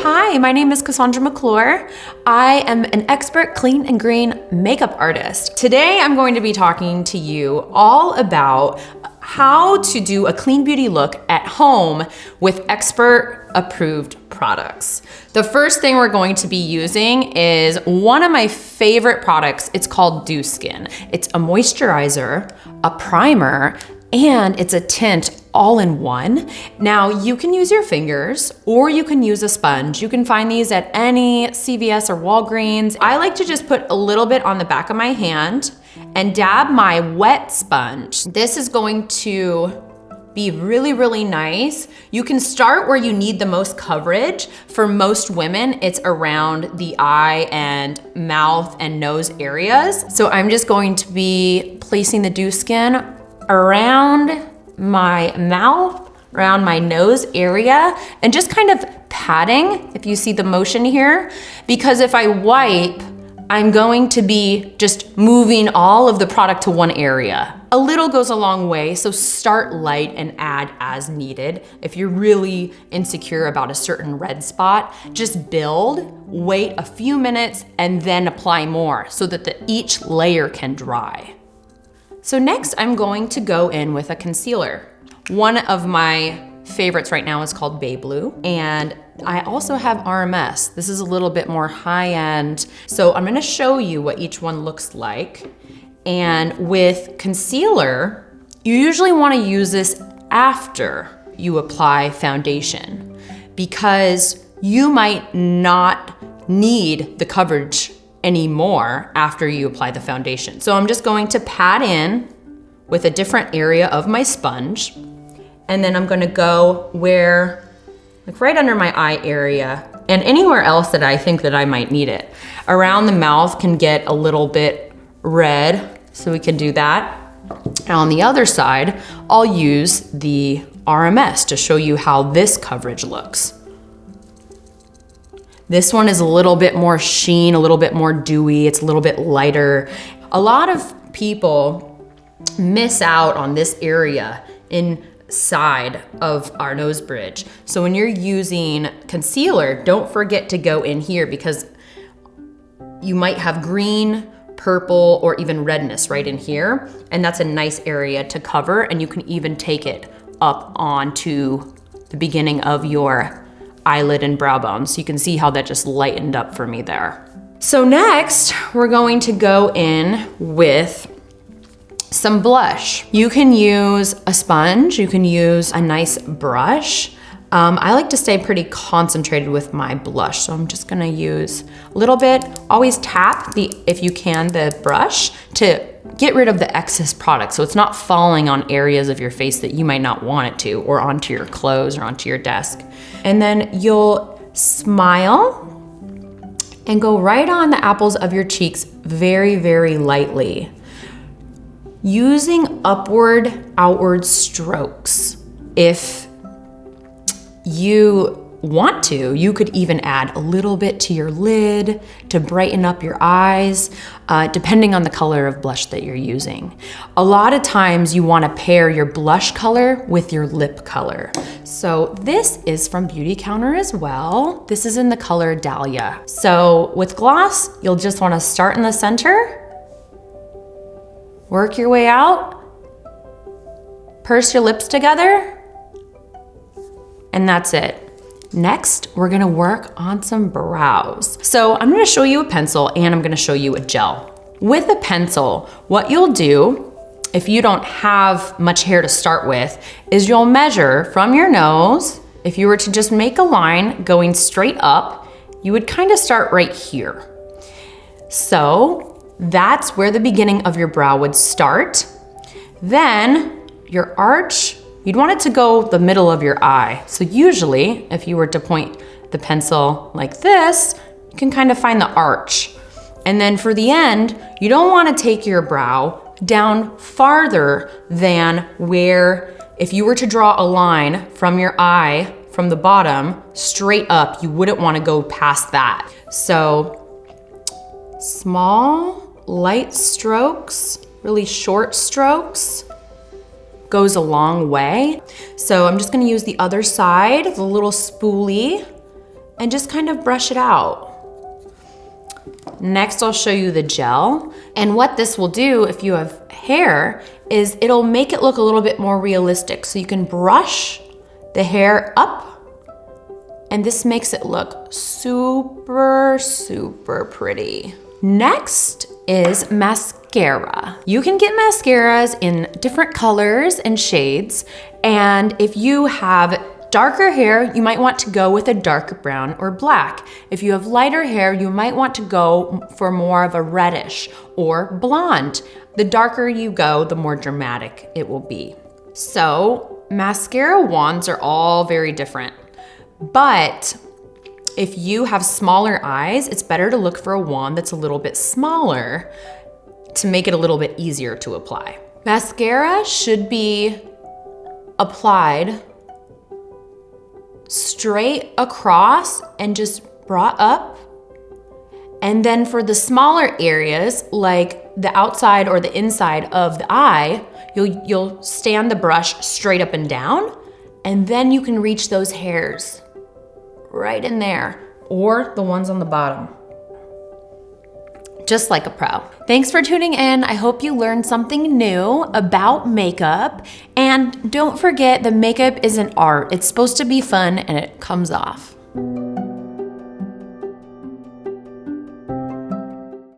Hi, my name is Cassandra McClure. I am an expert clean and green makeup artist. Today, I'm going to be talking to you all about how to do a clean beauty look at home with expert approved products. The first thing we're going to be using is one of my favorite products. It's called Dew Skin. It's a moisturizer, a primer, and it's a tint all in one. Now you can use your fingers or you can use a sponge. You can find these at any CVS or Walgreens. I like to just put a little bit on the back of my hand and dab my wet sponge. This is going to be really, really nice. You can start where you need the most coverage. For most women, it's around the eye and mouth and nose areas. So I'm just going to be placing the Dew Skin around my mouth, around my nose area, and just kind of patting, if you see the motion here, because if I wipe, I'm going to be just moving all of the product to one area. A little goes a long way, so start light and add as needed. If you're really insecure about a certain red spot, just build, wait a few minutes, and then apply more so that each layer can dry. So next, I'm going to go in with a concealer. One of my favorites right now is called Bay Blue, and I also have RMS. This is a little bit more high-end. So I'm gonna show you what each one looks like. And with concealer, you usually wanna use this after you apply foundation because you might not need the coverage anymore after you apply the foundation. So I'm just going to pat in with a different area of my sponge, and then I'm gonna go where, like right under my eye area, and anywhere else that I think that I might need it. Around the mouth can get a little bit red, so we can do that. And on the other side, I'll use the RMS to show you how this coverage looks. This one is a little bit more sheen, a little bit more dewy, it's a little bit lighter. A lot of people miss out on this area inside of our nose bridge. So when you're using concealer, don't forget to go in here because you might have green, purple, or even redness right in here. And that's a nice area to cover, and you can even take it up onto the beginning of your eyelid and brow bone. So you can see how that just lightened up for me there. So next, we're going to go in with some blush. You can use a sponge, you can use a nice brush. I like to stay pretty concentrated with my blush, so I'm just gonna use a little bit. Always tap, if you can, the brush to get rid of the excess product so it's not falling on areas of your face that you might not want it to, or onto your clothes or onto your desk. And then you'll smile and go right on the apples of your cheeks very, very lightly, using upward, outward strokes. If you want to, you could even add a little bit to your lid to brighten up your eyes, depending on the color of blush that you're using. A lot of times you want to pair your blush color with your lip color. So this is from Beauty Counter as well. This is in the color Dahlia. So with gloss, you'll just want to start in the center, work your way out, purse your lips together, and that's it. Next, we're gonna work on some brows. So I'm gonna show you a pencil and I'm gonna show you a gel. With a pencil, what you'll do, if you don't have much hair to start with, is you'll measure from your nose. If you were to just make a line going straight up, you would kind of start right here. So that's where the beginning of your brow would start. Then your arch, you'd want it to go the middle of your eye. So usually, if you were to point the pencil like this, you can kind of find the arch. And then for the end, you don't want to take your brow down farther than where, if you were to draw a line from your eye, from the bottom, straight up, you wouldn't want to go past that. So small, light strokes, really short strokes, goes a long way. So I'm just gonna use the other side, the little spoolie, and just kind of brush it out. Next, I'll show you the gel. And what this will do if you have hair is it'll make it look a little bit more realistic. So you can brush the hair up, and this makes it look super, super pretty. Next is mascara. You can get mascaras in different colors and shades. And if you have darker hair, you might want to go with a dark brown or black. If you have lighter hair, you might want to go for more of a reddish or blonde. The darker you go, the more dramatic it will be. So mascara wands are all very different, but if you have smaller eyes, it's better to look for a wand that's a little bit smaller to make it a little bit easier to apply. Mascara should be applied straight across and just brought up. And then for the smaller areas, like the outside or the inside of the eye, you'll stand the brush straight up and down, and then you can reach those hairs right in there, or the ones on the bottom. Just like a pro. Thanks for tuning in. I hope you learned something new about makeup. And don't forget, the makeup is an art. It's supposed to be fun and it comes off.